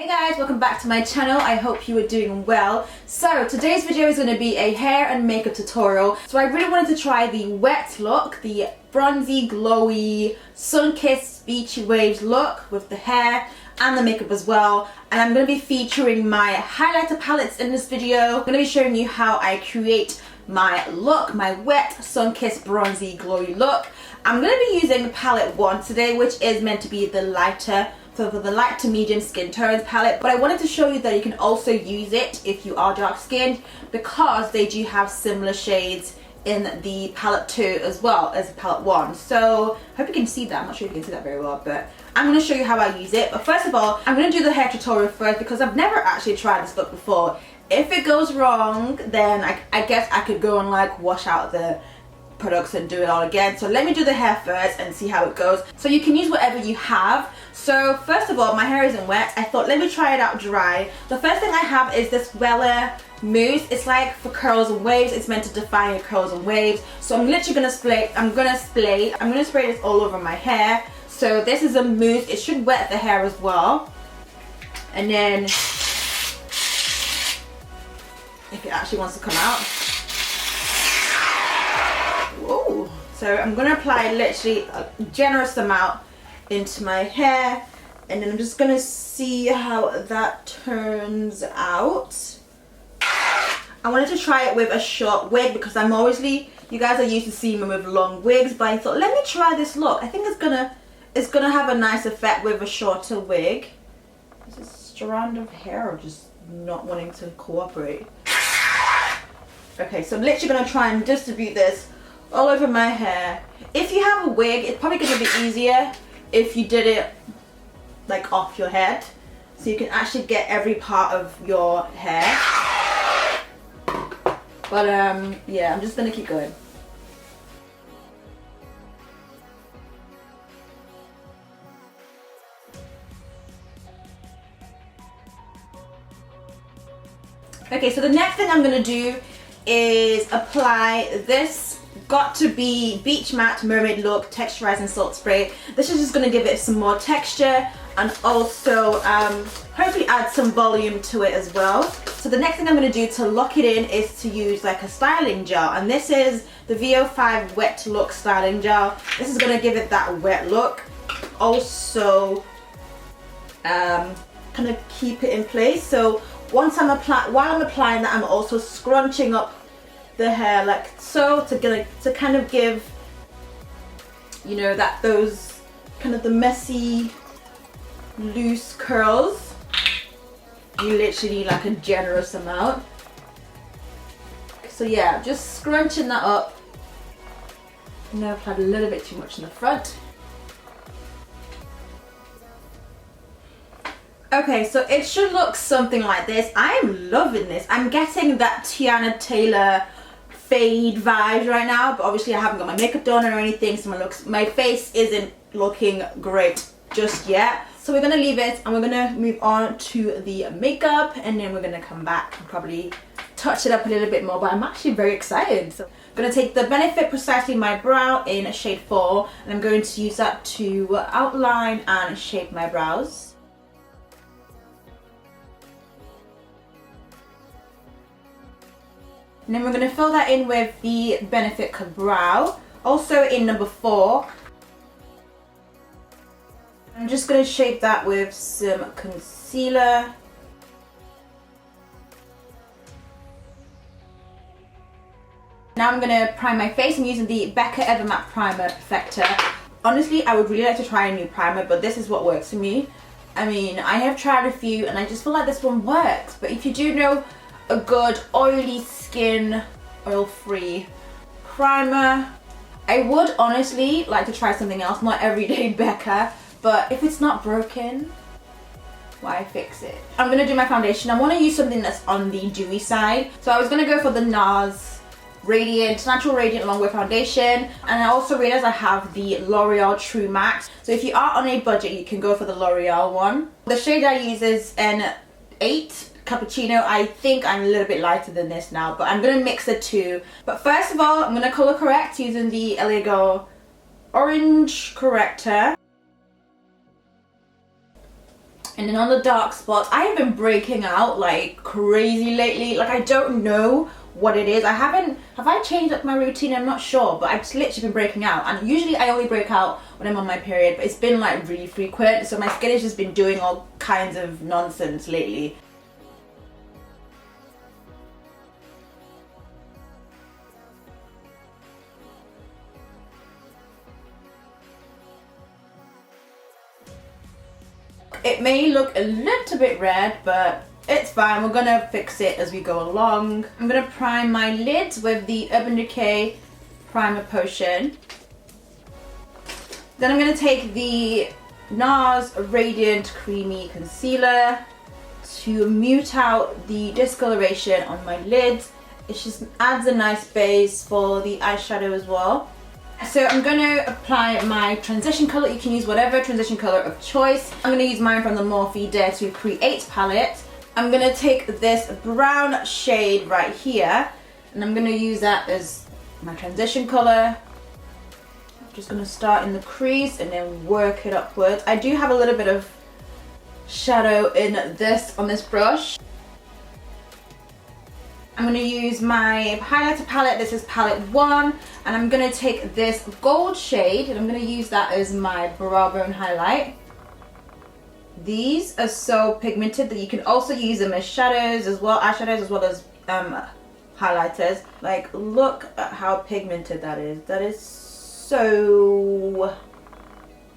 Hey guys, welcome back to my channel. I hope you are doing well. So today's video is going to be a hair and makeup tutorial. So I really wanted to try the wet look, the bronzy, glowy, sun-kissed beachy waves look with the hair and the makeup as well. And I'm going to be featuring my highlighter palettes in this video. I'm going to be showing you how I create my look, my wet, sun-kissed, bronzy, glowy look. I'm going to be using palette 1 today, which is meant to be the lighter, so for the light to medium skin tones palette, but I wanted to show you that you can also use it if you are dark skinned, because they do have similar shades in the palette 2 as well as palette 1. So I hope you can see that. I'm not sure if you can see that very well, but I'm going to show you how I use it. But first of all, I'm going to do the hair tutorial first because I've never actually tried this look before. If it goes wrong, then I guess I could go and like wash out the products and do it all again. So let me do the hair first and see how it goes. So you can use whatever you have. So first of all, my hair isn't wet. I thought let me try it out dry. The first thing I have is this Wella mousse. It's like for curls and waves. It's meant to define your curls and waves. So I'm literally gonna spray this all over my hair. So this is a mousse. It should wet the hair as well. And then if it actually wants to come out. Whoa. So I'm gonna apply literally a generous amount into my hair, and then I'm just gonna see how that turns out. I wanted to try it with a short wig because I'm obviously, you guys are used to seeing me with long wigs, but I thought let me try this look. I think it's gonna have a nice effect with a shorter wig. Is this strand of hair or just not wanting to cooperate? Okay, so I'm literally gonna try and distribute this all over my hair. If you have a wig, it's probably gonna be easier if you did it like off your head, so you can actually get every part of your hair. But yeah, I'm just gonna keep going. Okay, so the next thing I'm gonna do is apply this Got to Be Beach Matte Mermaid Look Texturizing Salt Spray. This is just going to give it some more texture and also hopefully add some volume to it as well. So the next thing I'm going to do to lock it in is to use like a styling gel, and this is the VO5 Wet Look Styling Gel. This is going to give it that wet look. Also kind of keep it in place. So once while I'm applying that, I'm also scrunching up the hair like so to kind of give, you know, those kind of the messy loose curls. You literally need like a generous amount. So yeah, just scrunching that up. Now I've had a little bit too much in the front. Okay, so it should look something like this. I am loving this. I'm getting that Tiana Taylor fade vibes right now, but obviously I haven't got my makeup done or anything, so my face isn't looking great just yet. So we're gonna leave it and we're gonna move on to the makeup, and then we're gonna come back and probably touch it up a little bit more, but I'm actually very excited. So I'm gonna take the Benefit Precisely My Brow in shade 4, and I'm going to use that to outline and shape my brows. And then we're going to fill that in with the Benefit Brow, also in number 4. I'm just going to shape that with some concealer. Now I'm going to prime my face. I'm using the Becca Evermatte Primer Perfector. Honestly, I would really like to try a new primer, but this is what works for me. I mean, I have tried a few and I just feel like this one works, but if you do know a good oily skin, oil-free primer, I would honestly like to try something else, not everyday Becca, but if it's not broken, why fix it? I'm gonna do my foundation. I want to use something that's on the dewy side, so I was gonna go for the Nars Natural Radiant Longwear Foundation, and I also realized I have the L'Oreal True Max, so if you are on a budget you can go for the L'Oreal one. The shade I use is N8 Cappuccino. I think I'm a little bit lighter than this now, but I'm going to mix the two. But first of all, I'm going to color correct using the Eligo Orange Corrector. And then on the dark spots, I have been breaking out like crazy lately. Like I don't know what it is. Have I changed up my routine? I'm not sure, but I've just literally been breaking out. And usually I only break out when I'm on my period, but it's been like really frequent. So my skin has just been doing all kinds of nonsense lately. It may look a little bit red, but it's fine. We're gonna fix it as we go along. I'm gonna prime my lids with the Urban Decay Primer Potion. Then I'm gonna take the Nars Radiant Creamy Concealer to mute out the discoloration on my lids. It just adds a nice base for the eyeshadow as well. So I'm going to apply my transition colour. You can use whatever transition colour of choice. I'm going to use mine from the Morphe Dare to Create palette. I'm going to take this brown shade right here and I'm going to use that as my transition colour. I'm just going to start in the crease and then work it upwards. I do have a little bit of shadow on this brush. I'm going to use my highlighter palette. This is palette 1 and I'm going to take this gold shade and I'm going to use that as my brow bone highlight. These are so pigmented that you can also use them as shadows as well, eyeshadows as well as highlighters. Like look at how pigmented that is. That is so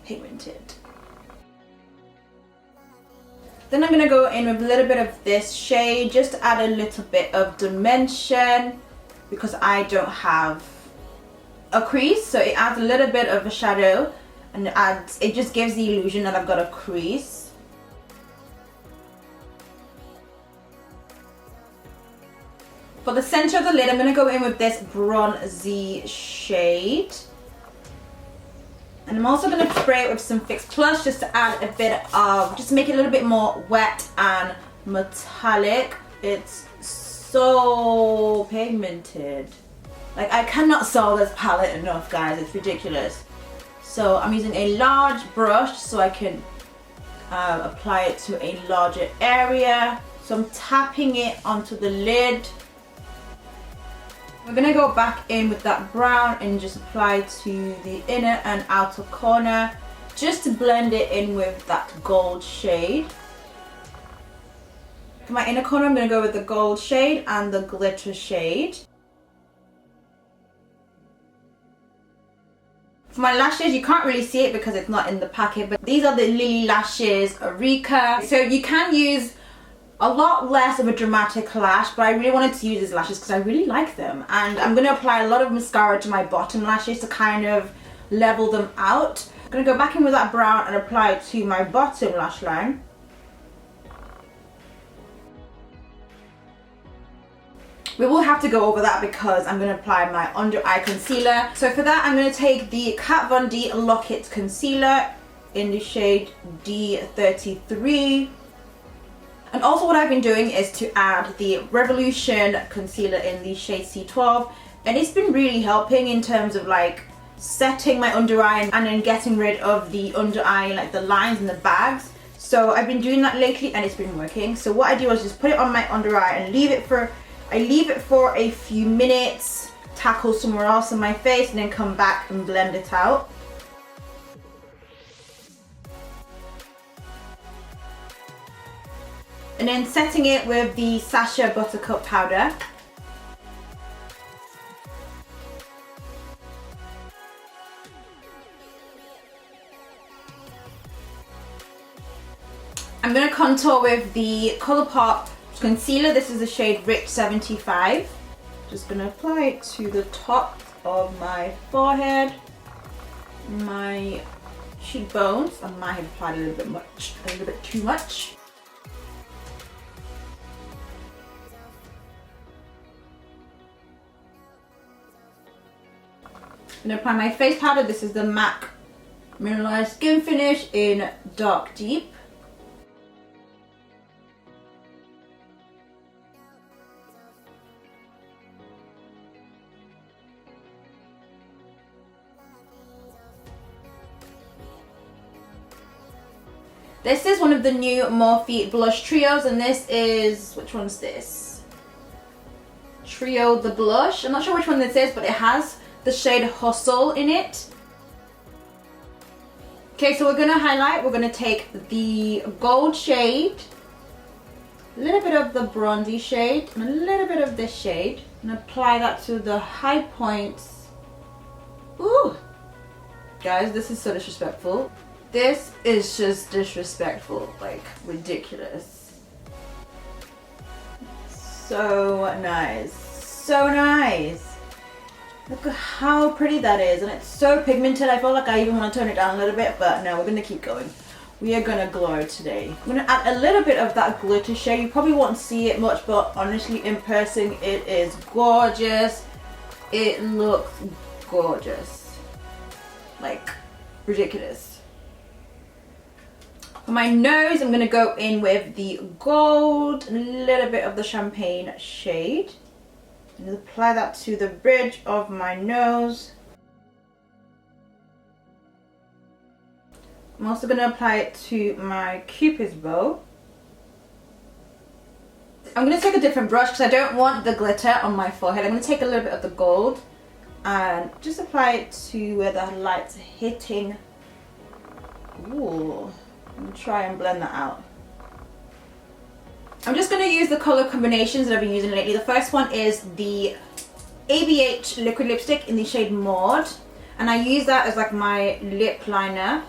pigmented. Then I'm going to go in with a little bit of this shade just to add a little bit of dimension because I don't have a crease, so it adds a little bit of a shadow and it just gives the illusion that I've got a crease. For the center of the lid, I'm going to go in with this bronzy shade. And I'm also going to spray it with some Fix Plus just to add a bit of, just to make it a little bit more wet and metallic. It's so pigmented. Like I cannot sell this palette enough, guys. It's ridiculous. So I'm using a large brush so I can apply it to a larger area. So I'm tapping it onto the lid. We're going to go back in with that brown and just apply to the inner and outer corner just to blend it in with that gold shade. For my inner corner, I'm going to go with the gold shade and the glitter shade. For my lashes, you can't really see it because it's not in the packet, but these are the Lilly lashes Arika. So you can use a lot less of a dramatic lash, but I really wanted to use these lashes because I really like them. And I'm going to apply a lot of mascara to my bottom lashes to kind of level them out. I'm going to go back in with that brown and apply it to my bottom lash line. We will have to go over that because I'm going to apply my under eye concealer. So for that, I'm going to take the Kat Von D Lock-It Concealer in the shade D33. And also what I've been doing is to add the Revolution concealer in the shade C12, and it's been really helping in terms of like setting my under eye and then getting rid of the under eye, like the lines and the bags. So I've been doing that lately and it's been working. So what I do is just put it on my under eye and leave it for a few minutes, tackle somewhere else on my face, and then come back and blend it out. And then setting it with the Sacha Buttercup powder. I'm going to contour with the COLLAB concealer. This is the shade Rich 75. Just going to apply it to the top of my forehead, my cheekbones. I might have applied a little bit too much. I'm going to apply my face powder. This is the MAC Mineralized Skin Finish in Dark Deep. This is one of the new Morphe blush trios, and this is, which one's this? Trio the blush. I'm not sure which one this is, but it has the shade Hustle in it. Okay, so we're gonna highlight. We're gonna take the gold shade, a little bit of the bronzy shade, and a little bit of this shade, and apply that to the high points. Ooh, guys, this is so disrespectful. This is just disrespectful, like ridiculous. So nice, so nice. Look at how pretty that is, and it's so pigmented. I feel like I even want to turn it down a little bit, but no, we're gonna keep going. We are gonna glow today. I'm gonna add a little bit of that glitter shade. You probably won't see it much, but honestly, in person, it is gorgeous. It looks gorgeous, like ridiculous. For my nose, I'm gonna go in with the gold, a little bit of the champagne shade, and apply that to the bridge of my nose. I'm also gonna apply it to my Cupid's bow. I'm gonna take a different brush because I don't want the glitter on my forehead. I'm gonna take a little bit of the gold and just apply it to where the light's hitting. Ooh. I'm gonna try and blend that out. I'm just gonna use the color combinations that I've been using lately. The first one is the ABH liquid lipstick in the shade Maude, and I use that as like my lip liner.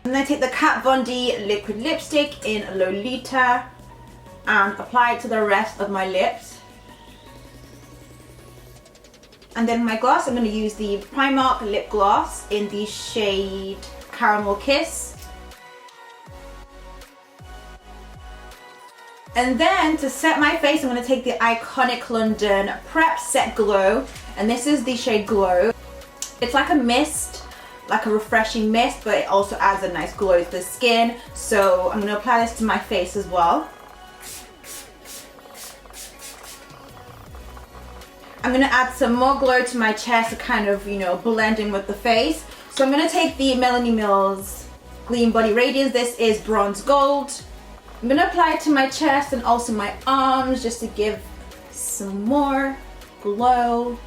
And then I take the Kat Von D liquid lipstick in Lolita and apply it to the rest of my lips. And then my gloss, I'm going to use the Primark lip gloss in the shade Caramel Kiss. And then to set my face, I'm going to take the iconic London Prep Set Glow, and this is the shade Glow. It's like a mist, like a refreshing mist, but it also adds a nice glow to the skin. So I'm going to apply this to my face as well. I'm going to add some more glow to my chest to kind of, you know, blend in with the face. So I'm going to take the Melanie Mills Gleam Body Radiance. This is Bronze Gold. I'm going to apply it to my chest and also my arms just to give some more glow.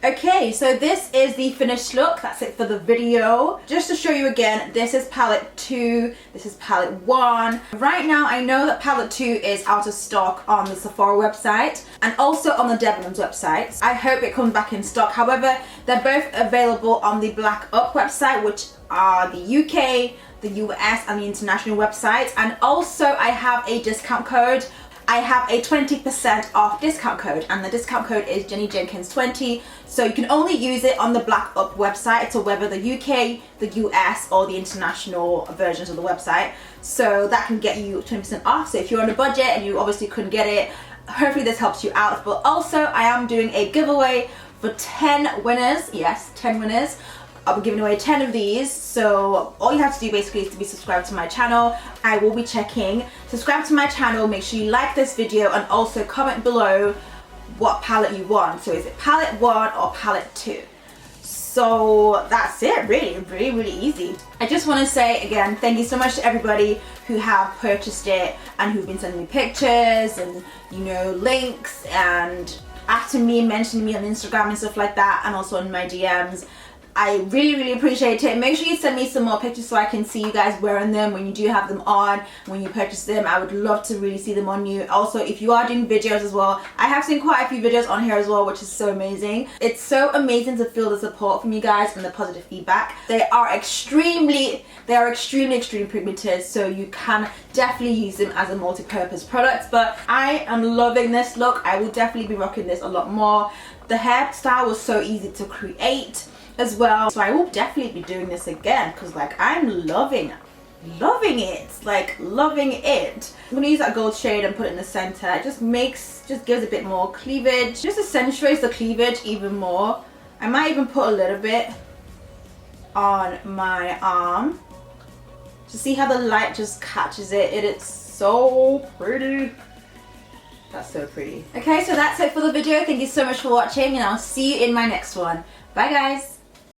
Okay, so this is the finished look. That's it for the video. Just to show you again, this is palette 2, this is palette 1. Right now, I know that palette 2 is out of stock on the Sephora website and also on the Debenhams website. I hope it comes back in stock. However, they're both available on the BlackUp website, which are the UK, the US, and the international websites. And also, I have a discount code. I have a 20% off discount code, and the discount code is Jennie Jenkins 20. So you can only use it on the BlackUp website, so whether the UK, the US, or the international versions of the website. So that can get you 20% off. So if you're on a budget and you obviously couldn't get it, hopefully this helps you out. But also, I am doing a giveaway for 10 winners. Yes, 10 winners. I'll be giving away 10 of these, so all you have to do basically is to be subscribed to my channel. I will be checking. Subscribe to my channel, make sure you like this video, and also comment below what palette you want. So is it palette 1 or palette 2? So that's it, really easy. I just want to say again, thank you so much to everybody who have purchased it and who've been sending me pictures and, you know, links and after me, mentioning me on Instagram and stuff like that, and also in my DMs. I really appreciate it. Make sure you send me some more pictures so I can see you guys wearing them when you do have them on, when you purchase them. I would love to really see them on you. Also, if you are doing videos as well, I have seen quite a few videos on here as well, which is so amazing. It's so amazing to feel the support from you guys and the positive feedback. They are extremely pigmented, so you can definitely use them as a multi-purpose product. But I am loving this look. I will definitely be rocking this a lot more. The hairstyle was so easy to create as well, so I will definitely be doing this again because like I'm loving it, like loving it. I'm gonna use that gold shade and put it in the center. It just gives a bit more cleavage, just accentuates the cleavage even more. I might even put a little bit on my arm to see how the light just catches it. It is so pretty. That's so pretty. Okay, so that's it for the video. Thank you so much for watching, and I'll see you in my next one. Bye guys.